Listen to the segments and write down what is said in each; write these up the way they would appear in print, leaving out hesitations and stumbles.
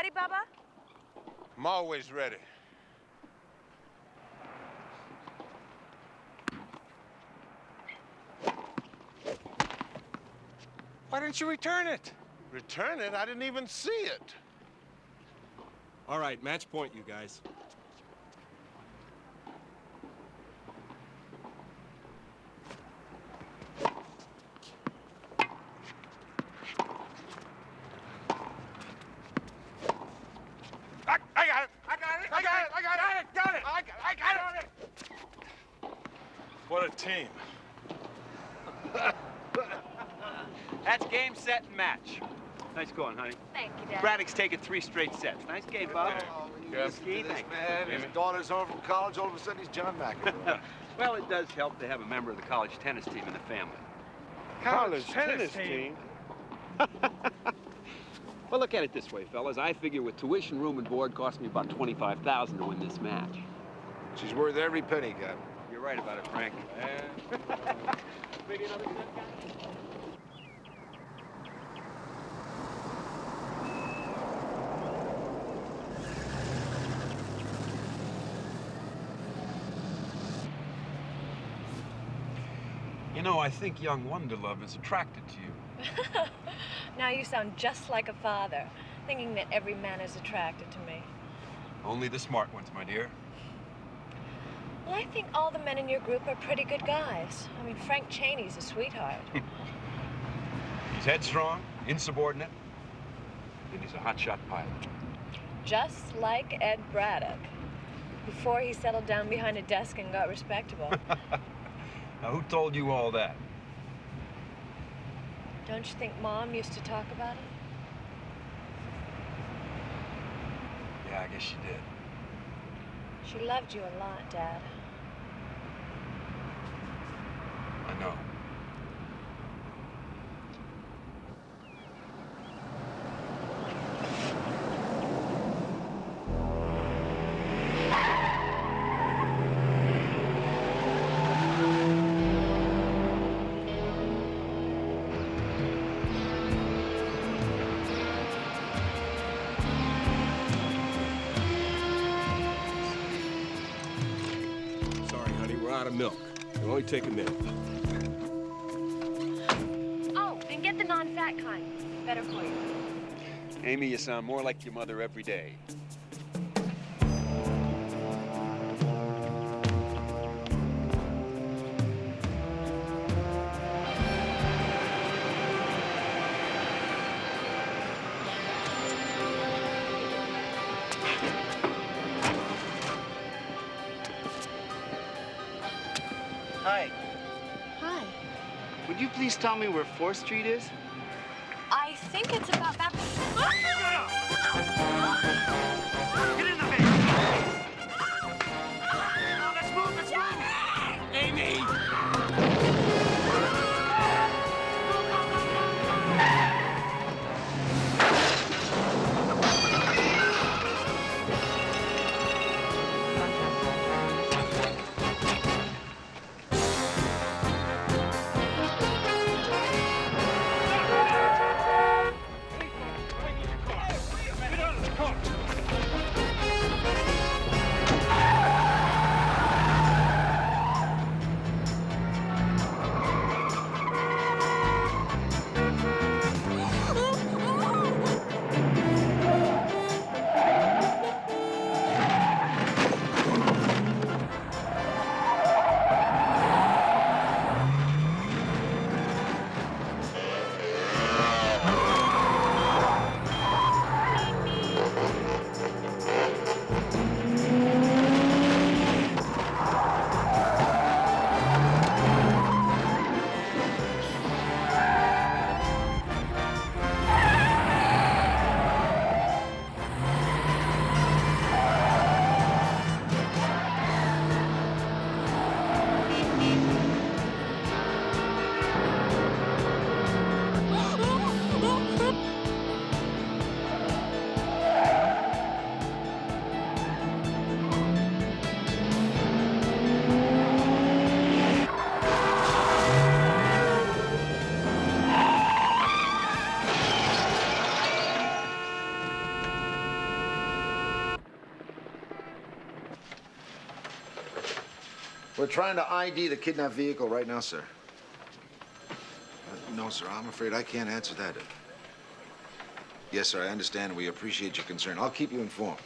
ready, Bubba? I'm always ready. Why didn't you return it? Return it? I didn't even see it. All right, match point, you guys. I got it! I got it! I got it! I got it! Got it! I got it! What a team. That's game, set, and match. Nice going, honey. Thank you, Dad. Braddock's taken 3 straight sets. Nice game, Bob. Yes. Ski, thank you. His daughter's home from college, all of a sudden he's John McEnroe. Well, it does help to have a member of the college tennis team in the family. College tennis team? Well, look at it this way, fellas. I figure with tuition, room, and board cost me about $25,000 to win this match. She's worth every penny, Captain. You're right about it, Frank. Maybe another set, guys? You know, I think young Wonderlove is attracted to you. Now you sound just like a father, thinking that every man is attracted to me. Only the smart ones, my dear. Well, I think all the men in your group are pretty good guys. I mean, Frank Chaney's a sweetheart. He's headstrong, insubordinate, and he's a hotshot pilot. Just like Ed Braddock, before he settled down behind a desk and got respectable. Now, who told you all that? Don't you think Mom used to talk about it? Yeah, I guess she did. She loved you a lot, Dad. I know. Sorry, honey, we're out of milk. It'll only take a minute. Oh, and get the non-fat kind. Better for you. Amy, you sound more like your mother every day. Hi. Hi. Would you please tell me where 4th Street is? I think it's about that. Get in the van! Let's move, let's move! Amy! We're trying to ID the kidnapped vehicle right now, sir. No, sir, I'm afraid I can't answer that. Yes, sir, I understand. We appreciate your concern. I'll keep you informed.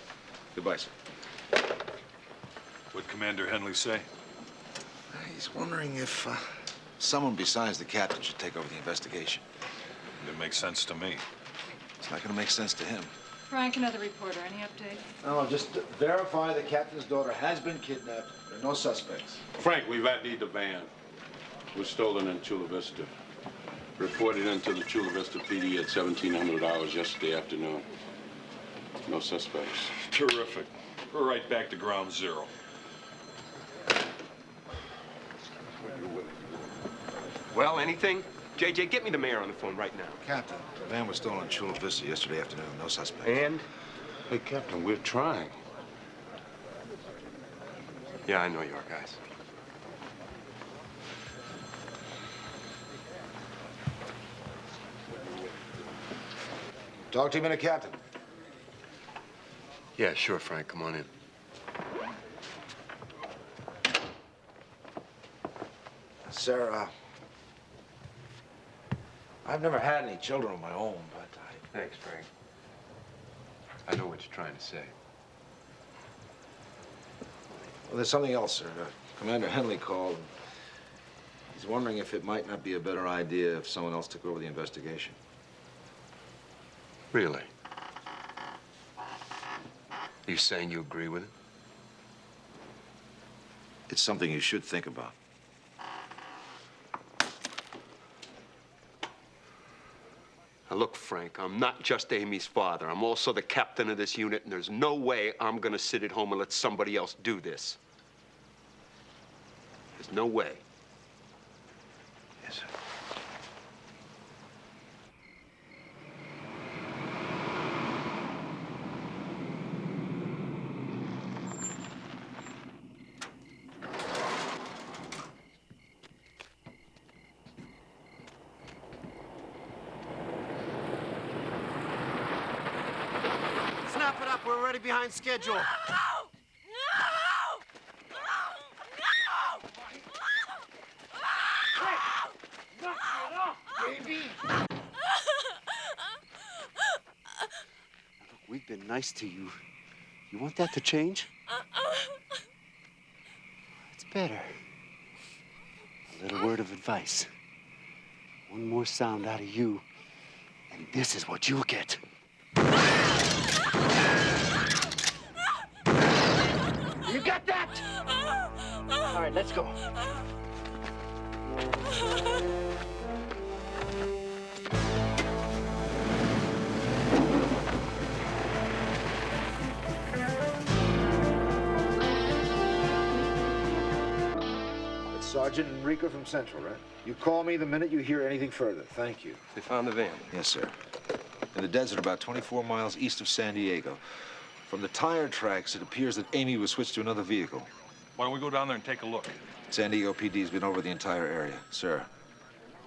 Goodbye, sir. What'd Commander Henley say? He's wondering if someone besides the captain should take over the investigation. That makes sense to me. It's not going to make sense to him. Frank, another reporter. Any update? No, just verify the captain's daughter has been kidnapped. There are no suspects. Frank, we've ID'd the van. It was stolen in Chula Vista. Reported into the Chula Vista PD at 1700 hours yesterday afternoon. No suspects. Terrific. We're right back to ground zero. Well, anything? JJ, get me the mayor on the phone right now. Captain, the van was stolen in Chula Vista yesterday afternoon. No suspects. And? Hey, Captain, we're trying. Yeah, I know you are, guys. Talk to you a minute, Captain. Yeah, sure, Frank. Come on in. Sir, I've never had any children of my own, but Thanks, Frank. I know what you're trying to say. Well, there's something else, sir. Commander Henley called. He's wondering if it might not be a better idea if someone else took over the investigation. Really? Are you saying you agree with it? It's something you should think about. Now, look, Frank, I'm not just Amy's father. I'm also the captain of this unit, and there's no way I'm gonna sit at home and let somebody else do this. There's no way. Yes, sir. Snap it up. We're already behind schedule. We've been nice to you. You want that to change? It's better. A little word of advice. One more sound out of you, and this is what you'll get. You got that? All right, let's go. It's Sergeant Enrico from Central, right? You call me the minute you hear anything further. Thank you. They found the van. Yes, sir. In the desert about 24 miles east of San Diego. From the tire tracks, it appears that Amy was switched to another vehicle. Why don't we go down there and take a look? San Diego PD's been over the entire area. Sir,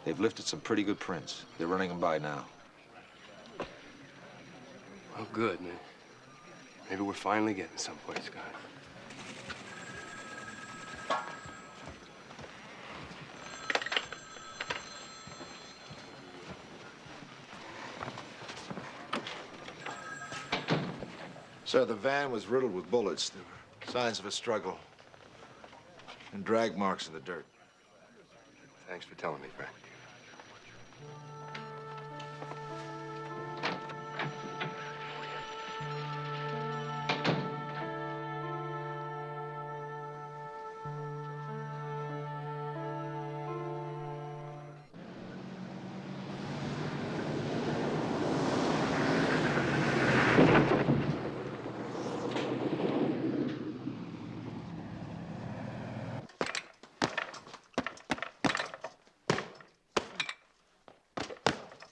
they've lifted some pretty good prints. They're running them by now. Oh, good, man. Maybe we're finally getting someplace, guys. Sir, the van was riddled with bullets. There were signs of a struggle and drag marks in the dirt. Thanks for telling me, Frank.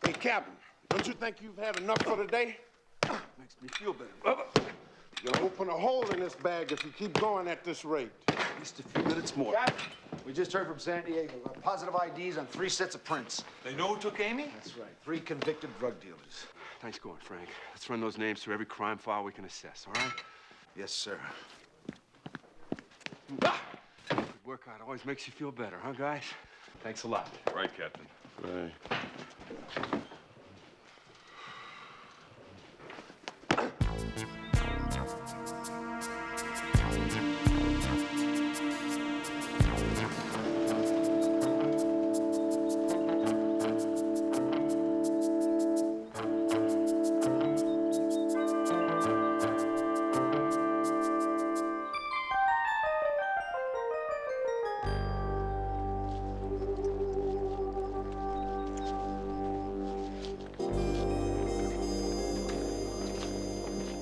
Hey, Captain, don't you think you've had enough for today? Makes me feel better. You'll open a hole in this bag if you keep going at this rate. At least a few minutes more. Captain, we just heard from San Diego. Positive IDs on 3 sets of prints. They know who took Amy? That's right. 3 convicted drug dealers. Nice going, Frank. Let's run those names through every crime file we can assess, all right? Yes, sir. Good Workout always makes you feel better, huh, guys? Thanks a lot. Right, Captain. Right.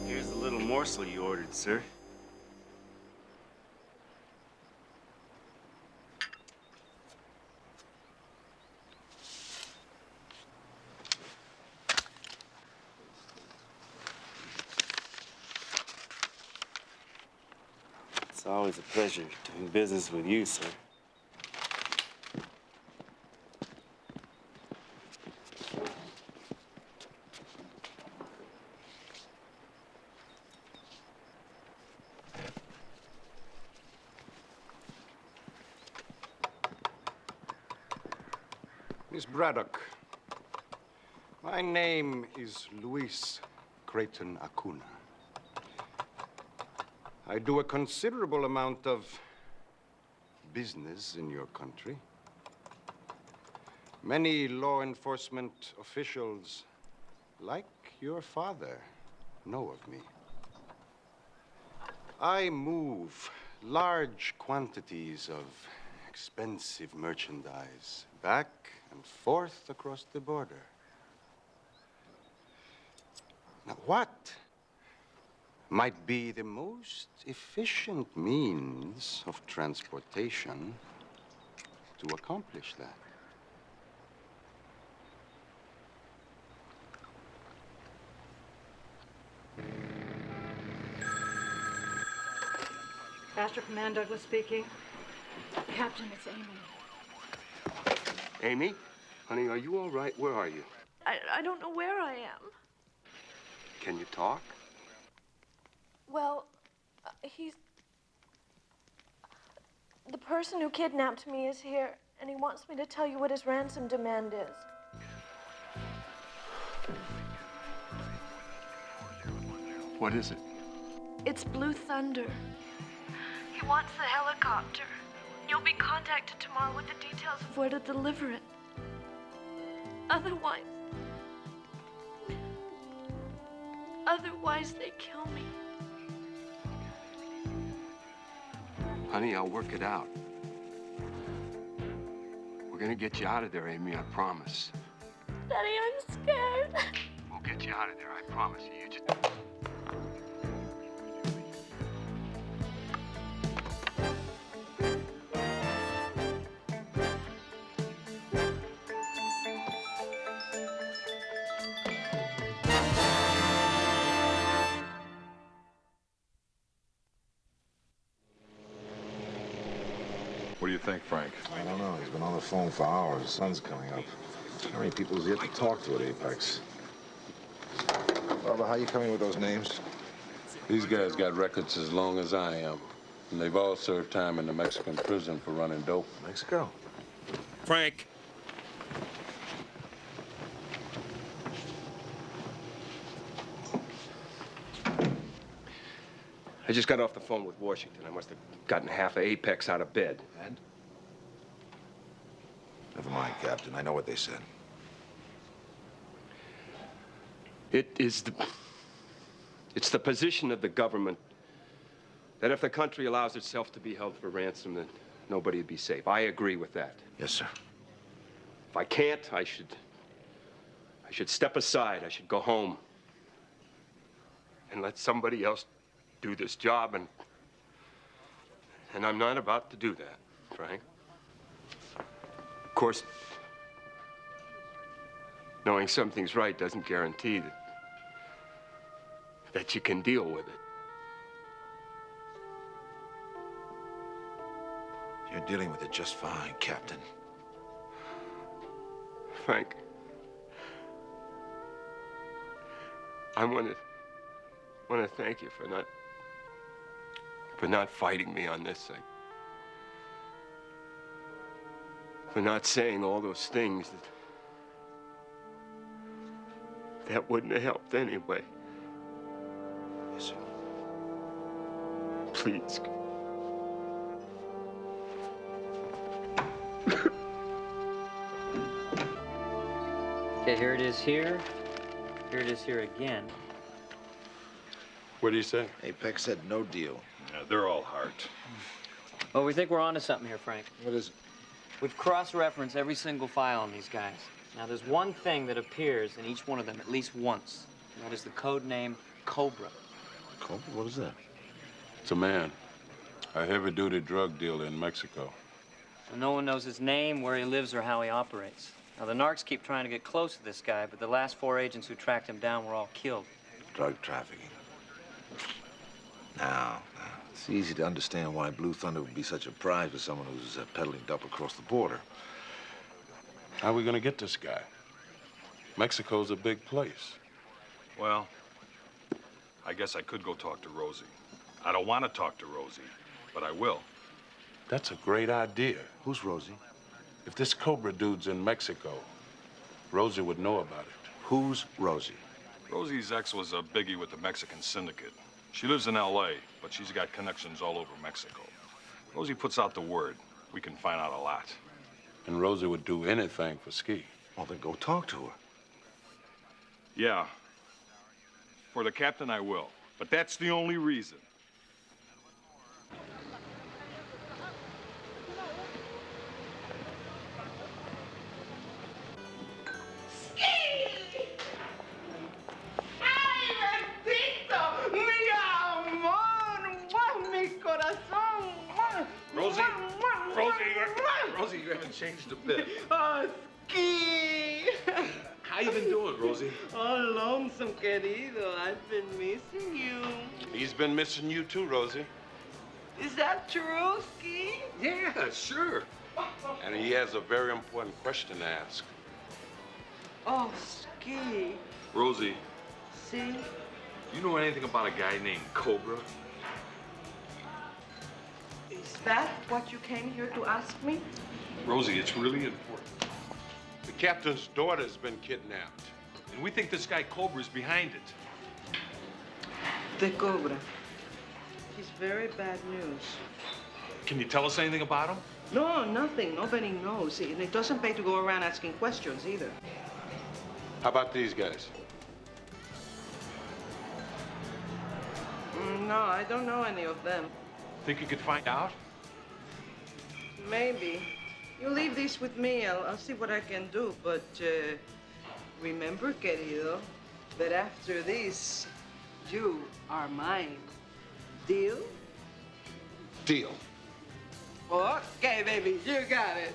Here's the little morsel you ordered, sir. It's always a pleasure doing business with you, sir. Miss Braddock, my name is Luis Creighton Acuna. I do a considerable amount of business in your country. Many law enforcement officials, like your father, know of me. I move large quantities of expensive merchandise back and forth across the border. Now, what might be the most efficient means of transportation to accomplish that? Master Command Douglas speaking. Captain, it's Amy. Amy? Honey, are you all right? Where are you? I don't know where I am. Can you talk? Well, the person who kidnapped me is here, and he wants me to tell you what his ransom demand is. What is it? It's Blue Thunder. He wants the helicopter. You'll be contacted tomorrow with the details of where to deliver it. Otherwise they kill me. Honey, I'll work it out. We're gonna get you out of there, Amy, I promise. Daddy, I'm scared. We'll get you out of there, I promise you. You just... What do you think, Frank? I don't know. He's been on the phone for hours. The sun's coming up. How many people is he yet to talk to at Apex? Barbara, how you coming with those names? These guys got records as long as I am. And they've all served time in the Mexican prison for running dope. Mexico. Frank. I just got off the phone with Washington. I must have gotten half of Apex out of bed. And? Never mind, Captain. I know what they said. It's the position of the government that if the country allows itself to be held for ransom, then nobody would be safe. I agree with that. Yes, sir. If I can't, I should step aside. I should go home and let somebody else do this job, and I'm not about to do that, Frank. Of course, knowing something's right doesn't guarantee that you can deal with it. You're dealing with it just fine, Captain. Frank, I want to thank you for not fighting me on this thing. for not saying all those things that wouldn't have helped anyway. Yes, sir. Please. Okay, here it is here. Here it is here again. What do you say? Apex said no deal. Yeah, they're all heart. Well, we think we're onto something here, Frank. What is it? We've cross-referenced every single file on these guys. Now, there's one thing that appears in each one of them at least once. And that is the code name Cobra. Cobra? What is that? It's a man. A heavy-duty drug dealer in Mexico. So no one knows his name, where he lives, or how he operates. Now, the narcs keep trying to get close to this guy, but the last 4 agents who tracked him down were all killed. Drug trafficking. Now, it's easy to understand why Blue Thunder would be such a prize for someone who's peddling dope across the border. How are we gonna get this guy? Mexico's a big place. Well, I guess I could go talk to Rosie. I don't want to talk to Rosie, but I will. That's a great idea. Who's Rosie? If this Cobra dude's in Mexico, Rosie would know about it. Who's Rosie? Rosie's ex was a biggie with the Mexican syndicate. She lives in L.A., but she's got connections all over Mexico. Rosie puts out the word. We can find out a lot. And Rosie would do anything for Ski. Well, then go talk to her. Yeah. For the captain, I will. But that's the only reason. Rosie, you haven't changed a bit. Oh, Ski! How you been doing, Rosie? Oh, lonesome, querido. I've been missing you. He's been missing you too, Rosie. Is that true, Ski? Yeah, sure. And he has a very important question to ask. Oh, Ski. Rosie, See? you know anything about a guy named Cobra? Is that what you came here to ask me? Rosie, it's really important. The captain's daughter's been kidnapped. And we think this guy Cobra's behind it. The Cobra. He's very bad news. Can you tell us anything about him? No, nothing. Nobody knows. And it doesn't pay to go around asking questions either. How about these guys? No, I don't know any of them. Think you could find out? Maybe. You leave this with me. I'll see what I can do. But remember, querido, that after this, you are mine. Deal? Deal. Okay, baby. You got it.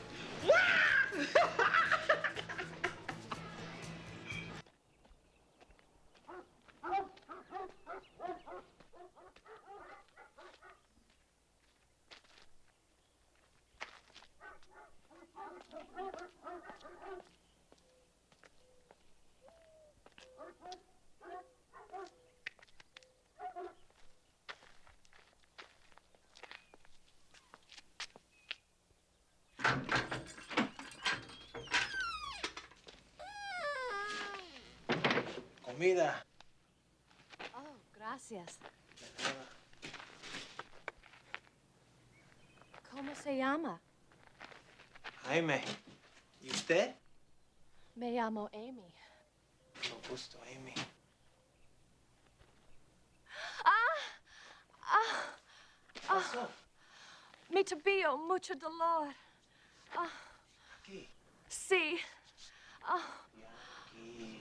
Comida. Oh, gracias. ¿Cómo se llama? Jaime. ¿Y usted? Me llamo Amy. Mucho gusto, Amy. Ah, mi tobillo, mucho dolor. Aquí. Sí. Y aquí.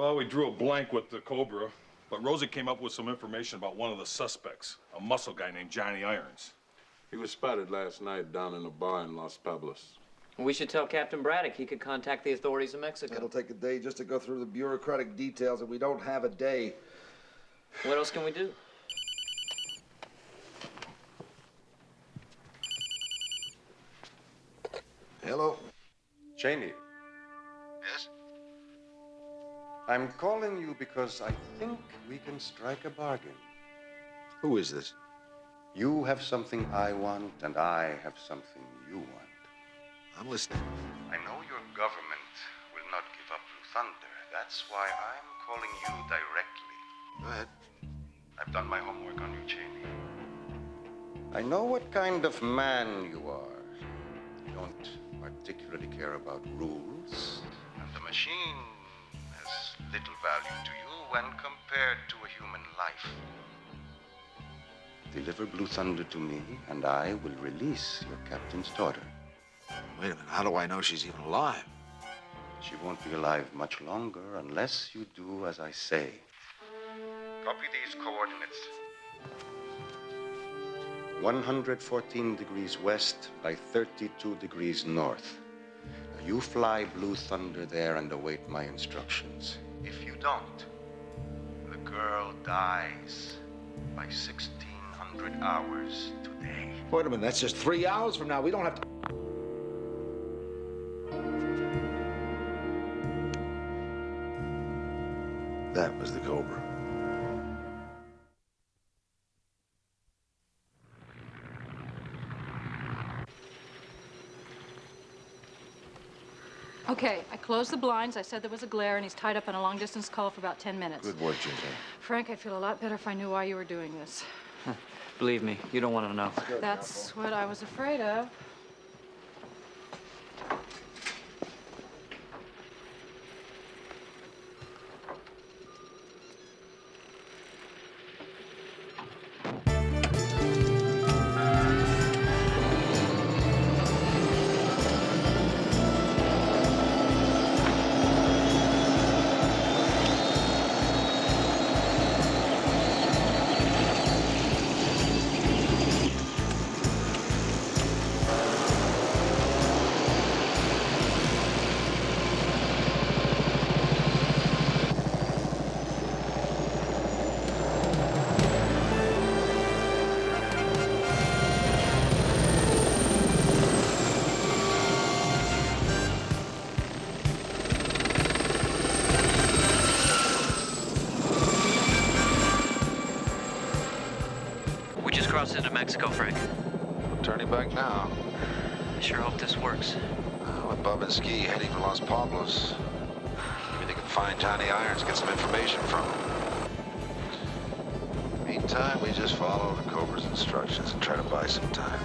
Well, we drew a blank with the Cobra, but Rosie came up with some information about one of the suspects, a muscle guy named Johnny Irons. He was spotted last night down in a bar in Los Pueblos. We should tell Captain Braddock he could contact the authorities in Mexico. It'll take a day just to go through the bureaucratic details, and we don't have a day. What else can we do? Hello? Cheney. Yes? I'm calling you because I think we can strike a bargain. Who is this? You have something I want, and I have something you want. I'm listening. I know your government will not give up Blue Thunder. That's why I'm calling you directly. Go ahead. I've done my homework on you, Cheney. I know what kind of man you are. You don't particularly care about rules, and the machine has little value to you when compared to a human life. Deliver Blue Thunder to me, and I will release your captain's daughter. Wait a minute, how do I know she's even alive? She won't be alive much longer unless you do as I say. Copy these coordinates. 114 degrees west by 32 degrees north. Now you fly Blue Thunder there and await my instructions. If you don't, the girl dies by 1600 hours today. Wait a minute, that's just 3 hours from now. We don't have to... That was the Cobra. Okay, I closed the blinds. I said there was a glare, and he's tied up on a long-distance call for about 10 minutes. Good work, Ginger. Frank, I'd feel a lot better if I knew why you were doing this. Believe me, you don't want to know. That's what I was afraid of. Crossed into Mexico, Frank. We're turning back now. I sure hope this works. With Bub and Ski heading for Los Pueblos. Maybe they can find Johnny Irons, get some information from him. Meantime, we just follow the Cobra's instructions and try to buy some time.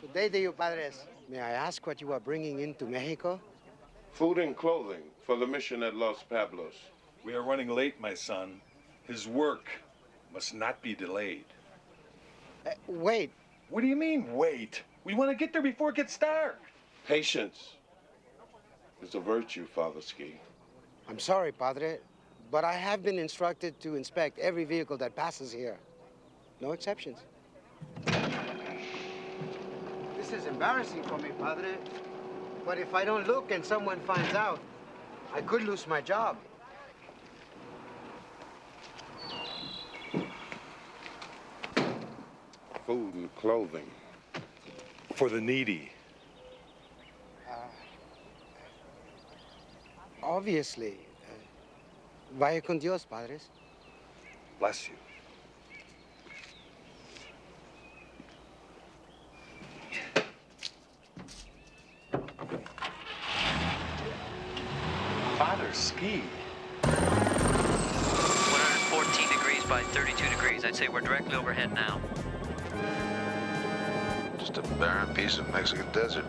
Good day to you, Padres. May I ask what you are bringing into Mexico? Food and clothing for the mission at Los Pueblos. We are running late, my son. His work must not be delayed. Wait. What do you mean, wait? We want to get there before it gets dark. Patience is a virtue, Father Ski. I'm sorry, Padre, but I have been instructed to inspect every vehicle that passes here. No exceptions. This is embarrassing for me, Padre. But if I don't look and someone finds out, I could lose my job. Food and clothing. For the needy. Obviously. Vaya con Dios, Padres. Bless you. Father Ski. 114 degrees by 32 degrees. I'd say we're directly overhead now. Just a barren piece of Mexican desert.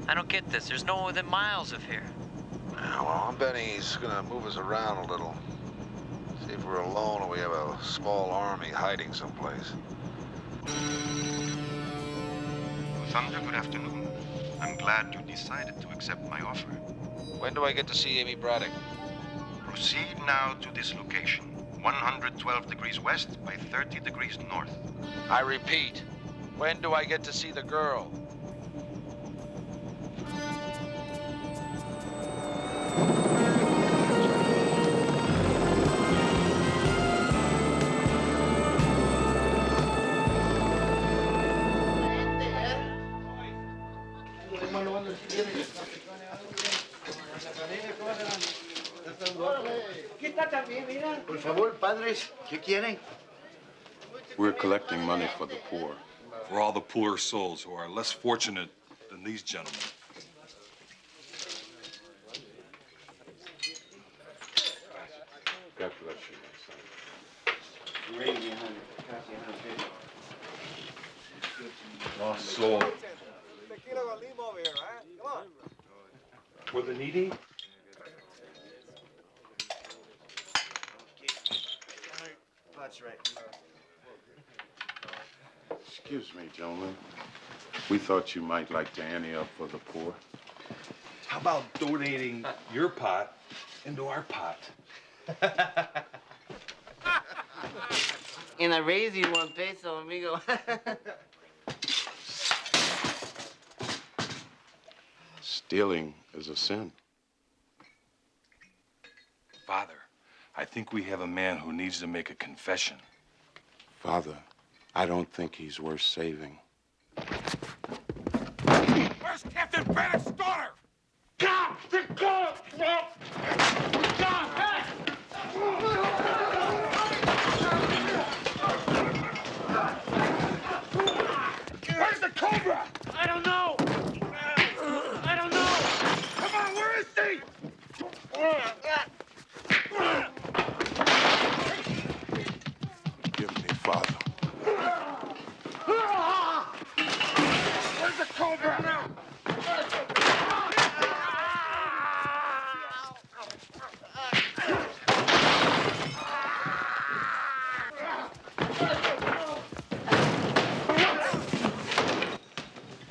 I don't get this. There's no one within miles of here. Yeah, well, I'm betting he's gonna move us around a little. See if we're alone or we have a small army hiding someplace. Thunder, good afternoon. I'm glad you decided to accept my offer. When do I get to see Amy Braddock? Proceed now to this location. 112 degrees west by 30 degrees north. I repeat, when do I get to see the girl? Por favor, padres, ¿qué quieren? We're collecting money for the poor. For all the poor souls who are less fortunate than these gentlemen. God bless you, my son. Lost soul. For the needy? That's right. Excuse me, gentlemen. We thought you might like to ante up for the poor. How about donating your pot into our pot? And I raise you 1 peso, amigo. Stealing is a sin. Father, I think we have a man who needs to make a confession. Father, I don't think he's worth saving. Where's Captain Braddock's daughter? God! God! Where's the Cobra? I don't know. I don't know. Come on, where is he? Forgive me, Father. Where's the Cobra?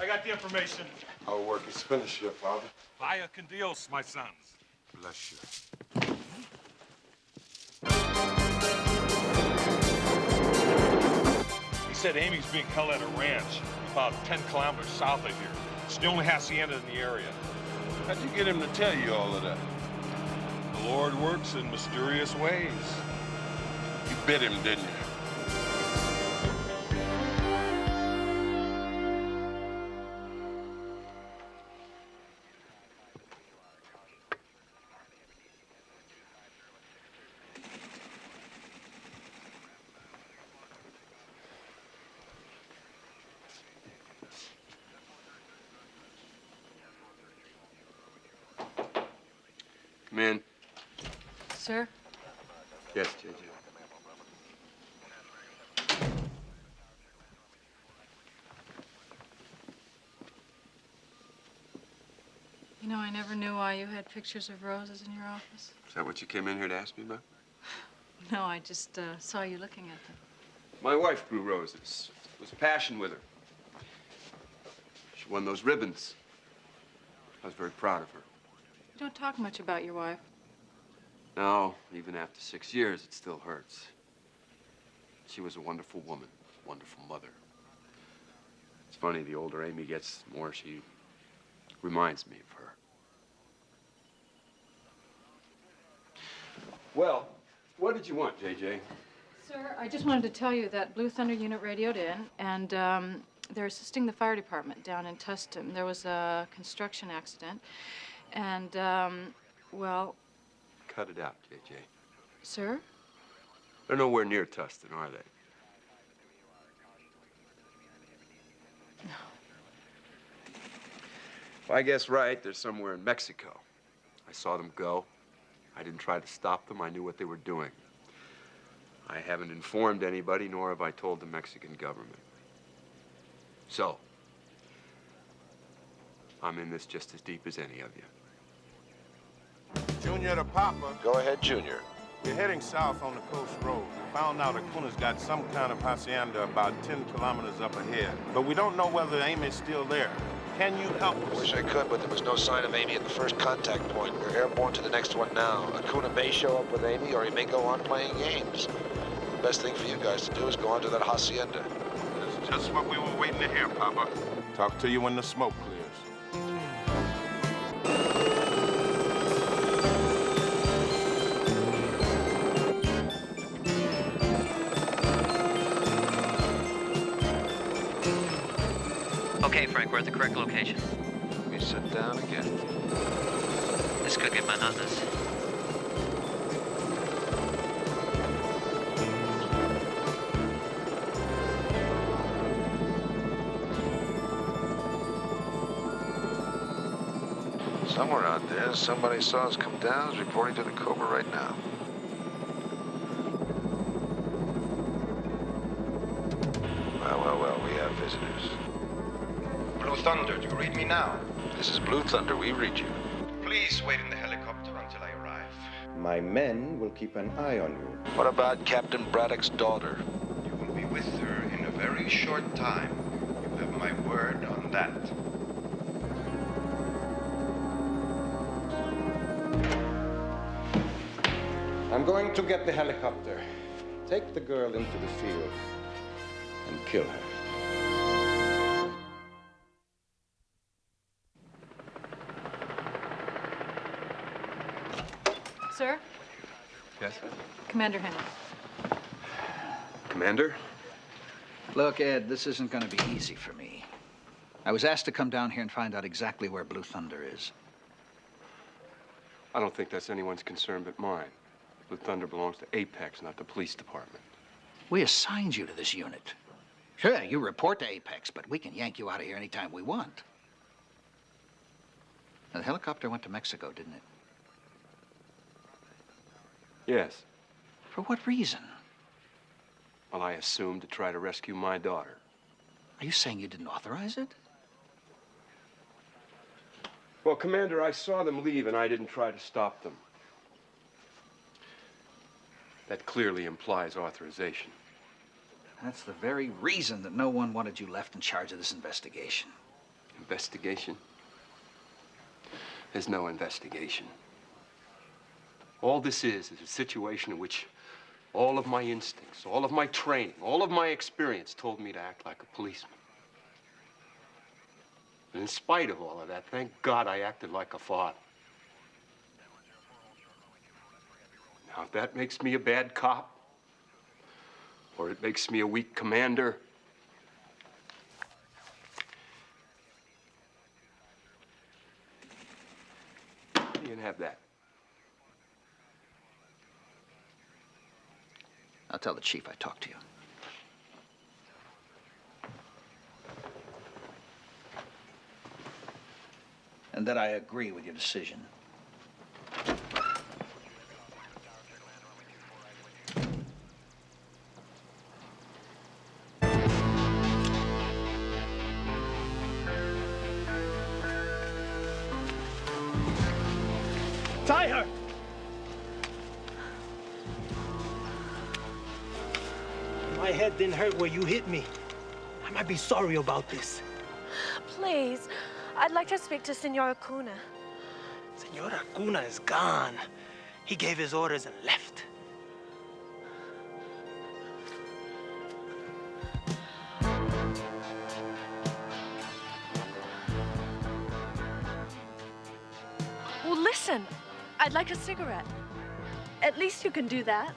I got the information. Our work is finished here, Father. Vaya con Dios, my sons. Bless you. He said Amy's being held at a ranch about 10 kilometers south of here. It's the only hacienda in the area. How'd you get him to tell you all of that? The Lord works in mysterious ways. You bit him, didn't you? Come in. Sir? Yes, JJ. You know, I never knew why you had pictures of roses in your office. Is that what you came in here to ask me about? No, I just saw you looking at them. My wife grew roses. It was a passion with her. She won those ribbons. I was very proud of her. You don't talk much about your wife. No, even after 6 years, it still hurts. She was a wonderful woman, wonderful mother. It's funny, the older Amy gets, the more she reminds me of her. Well, what did you want, JJ? Sir, I just wanted to tell you that Blue Thunder unit radioed in, and they're assisting the fire department down in Tustin. There was a construction accident, and, well... Cut it out, JJ. Sir? They're nowhere near Tustin, are they? No. If I guess right, they're somewhere in Mexico. I saw them go. I didn't try to stop them. I knew what they were doing. I haven't informed anybody, nor have I told the Mexican government. So, I'm in this just as deep as any of you. Junior to Papa. Go ahead, Junior. We're heading south on the coast road. We found out Acuna's got some kind of hacienda about 10 kilometers up ahead. But we don't know whether Amy's still there. Can you help us? Wish I could, but there was no sign of Amy at the first contact point. We're airborne to the next one now. Acuna may show up with Amy, or he may go on playing games. The best thing for you guys to do is go on to that hacienda. That's just what we were waiting to hear, Papa. Talk to you when the smoke clears. Okay, Frank, we're at the correct location. We sit down again. This could get monotonous. Somewhere out there, somebody saw us come down, is reporting to the Cobra right now. Well, we have visitors. Blue Thunder, do you read me now? This is Blue Thunder, we read you. Please wait in the helicopter until I arrive. My men will keep an eye on you. What about Captain Braddock's daughter? You will be with her in a very short time. You have my word on that. I'm going to get the helicopter. Take the girl into the field and kill her. Sir? Yes? Commander Henry. Commander? Look, Ed, this isn't going to be easy for me. I was asked to come down here and find out exactly where Blue Thunder is. I don't think that's anyone's concern but mine. Blue Thunder belongs to Apex, not the police department. We assigned you to this unit. Sure, you report to Apex, but we can yank you out of here anytime we want. Now, the helicopter went to Mexico, didn't it? Yes. For what reason? Well, I assumed to try to rescue my daughter. Are you saying you didn't authorize it? Well, Commander, I saw them leave and I didn't try to stop them. That clearly implies authorization. That's the very reason that no one wanted you left in charge of this investigation. Investigation? There's no investigation. All this is a situation in which all of my instincts, all of my training, all of my experience told me to act like a policeman. And in spite of all of that, thank God I acted like a father. Now, if that makes me a bad cop, or it makes me a weak commander, you can have that. I'll tell the chief I talked to you. And that I agree with your decision. Tie her! My head didn't hurt where you hit me. I might be sorry about this. Please, I'd like to speak to Senor Acuna. Senor Acuna is gone. He gave his orders and left. Well, listen, I'd like a cigarette. At least you can do that.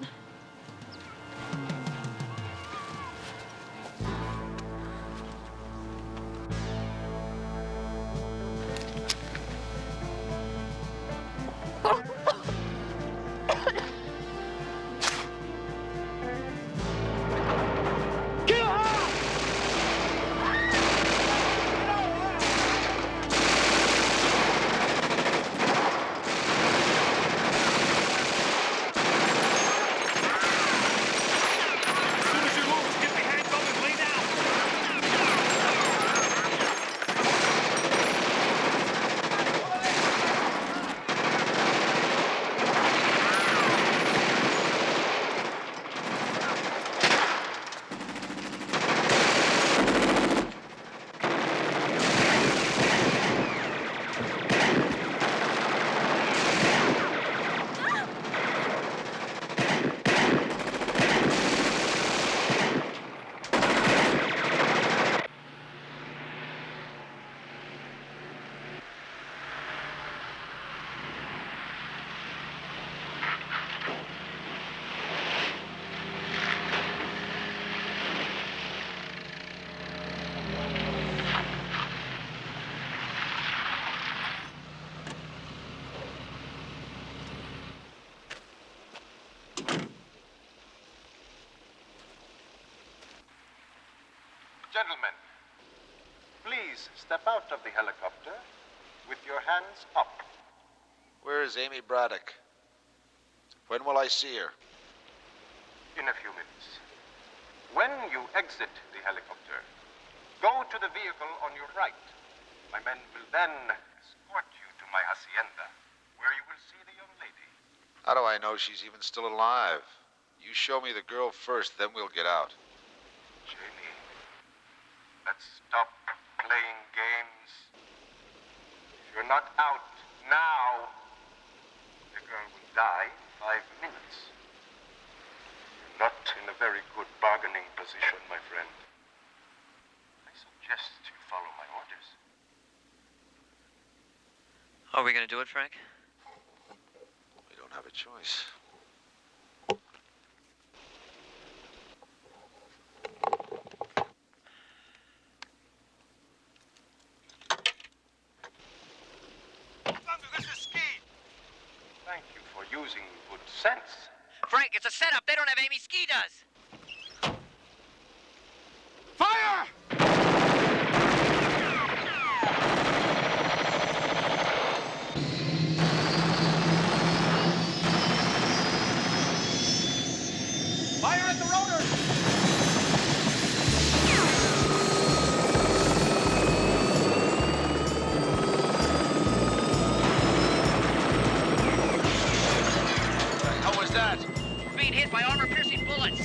Gentlemen, please step out of the helicopter with your hands up. Where is Amy Braddock? When will I see her? In a few minutes. When you exit the helicopter, go to the vehicle on your right. My men will then escort you to my hacienda, where you will see the young lady. How do I know she's even still alive? You show me the girl first, then we'll get out. Jamie, let's stop playing games. If you're not out now, the girl will die in 5 minutes. You're not in a very good bargaining position, my friend. I suggest you follow my orders. Are we gonna do it, Frank? We don't have a choice. This is Ski. Thank you for using good sense. Frank, it's a setup. They don't have Amy. Ski does. Fire! Fire at the rotor! How was that? We're being hit by armor-piercing bullets.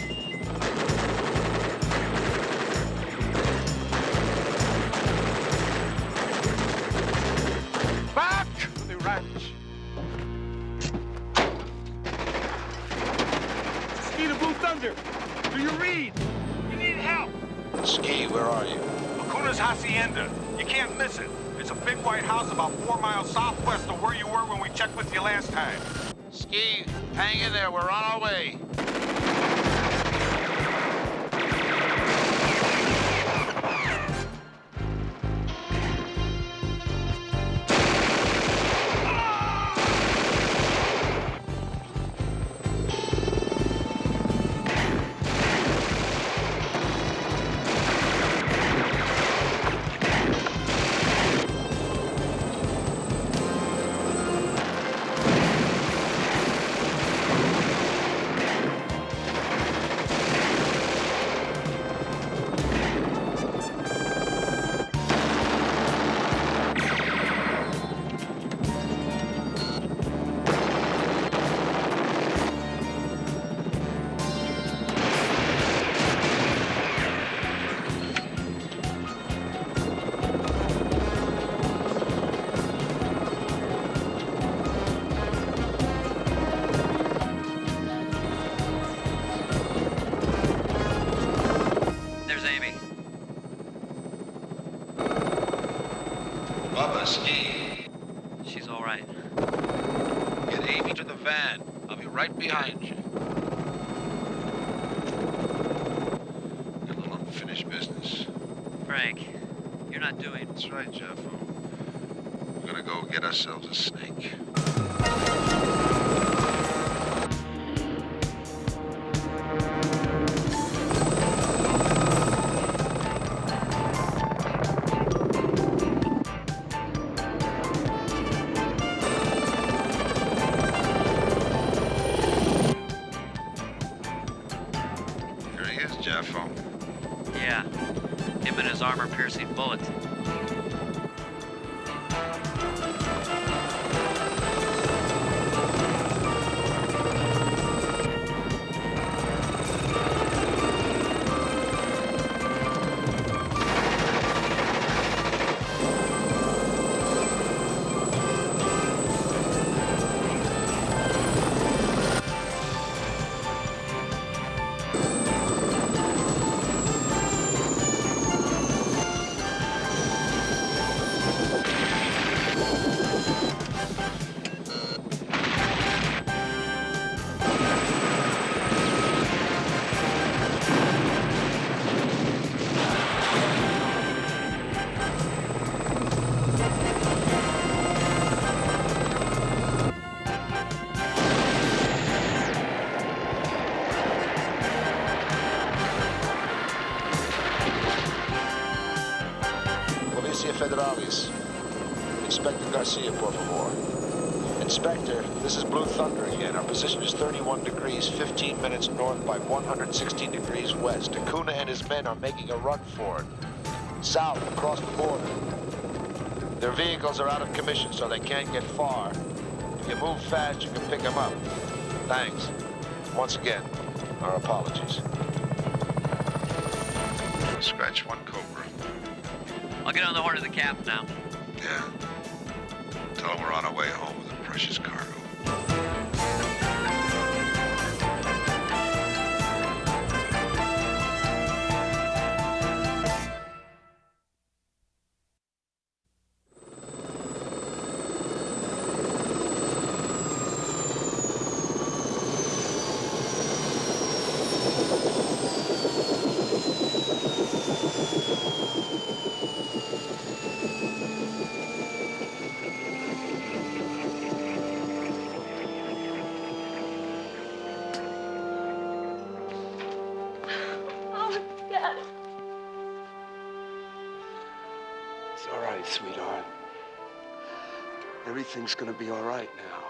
Back to the ranch. Ski to Blue Thunder. Do you read? We need help. Ski, where are you? Acuna's hacienda. You can't miss it. It's a big white house about 4 miles southwest of where you were when we checked with you last time. Ski, hang in there. We're on our way. There's Amy. Bubba, Ski. She's all right. Get Amy to the van. I'll be right behind you. Got a little unfinished business. Frank, you're not doing... That's right, Jeff. We're gonna go get ourselves a snake. Here he is, Jeff. Yeah. Him and his armor-piercing bullet. Policía Federales. Inspector Garcia, por favor. Inspector, this is Blue Thunder again. Our position is 31 degrees, 15 minutes north by 116 degrees west. Acuna and his men are making a run for it. South, across the border. Their vehicles are out of commission, so they can't get far. If you move fast, you can pick them up. Thanks. Once again, our apologies. Scratch 1 Cobra. I'll get on the horn of the cap now. Yeah. Tell them we're on our way home with a precious cargo. Oh, Dad. It's all right, sweetheart. Everything's gonna be all right now.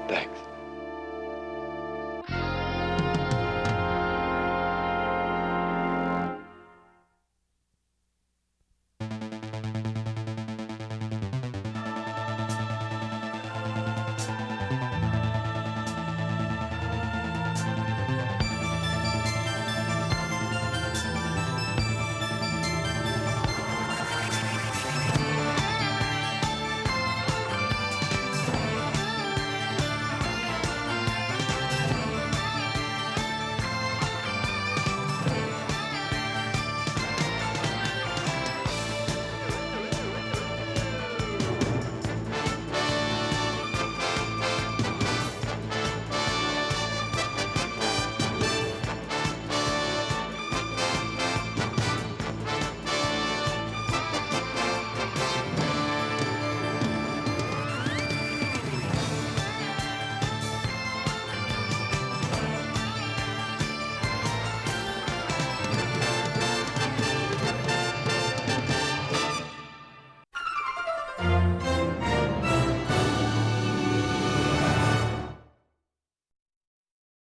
Thanks.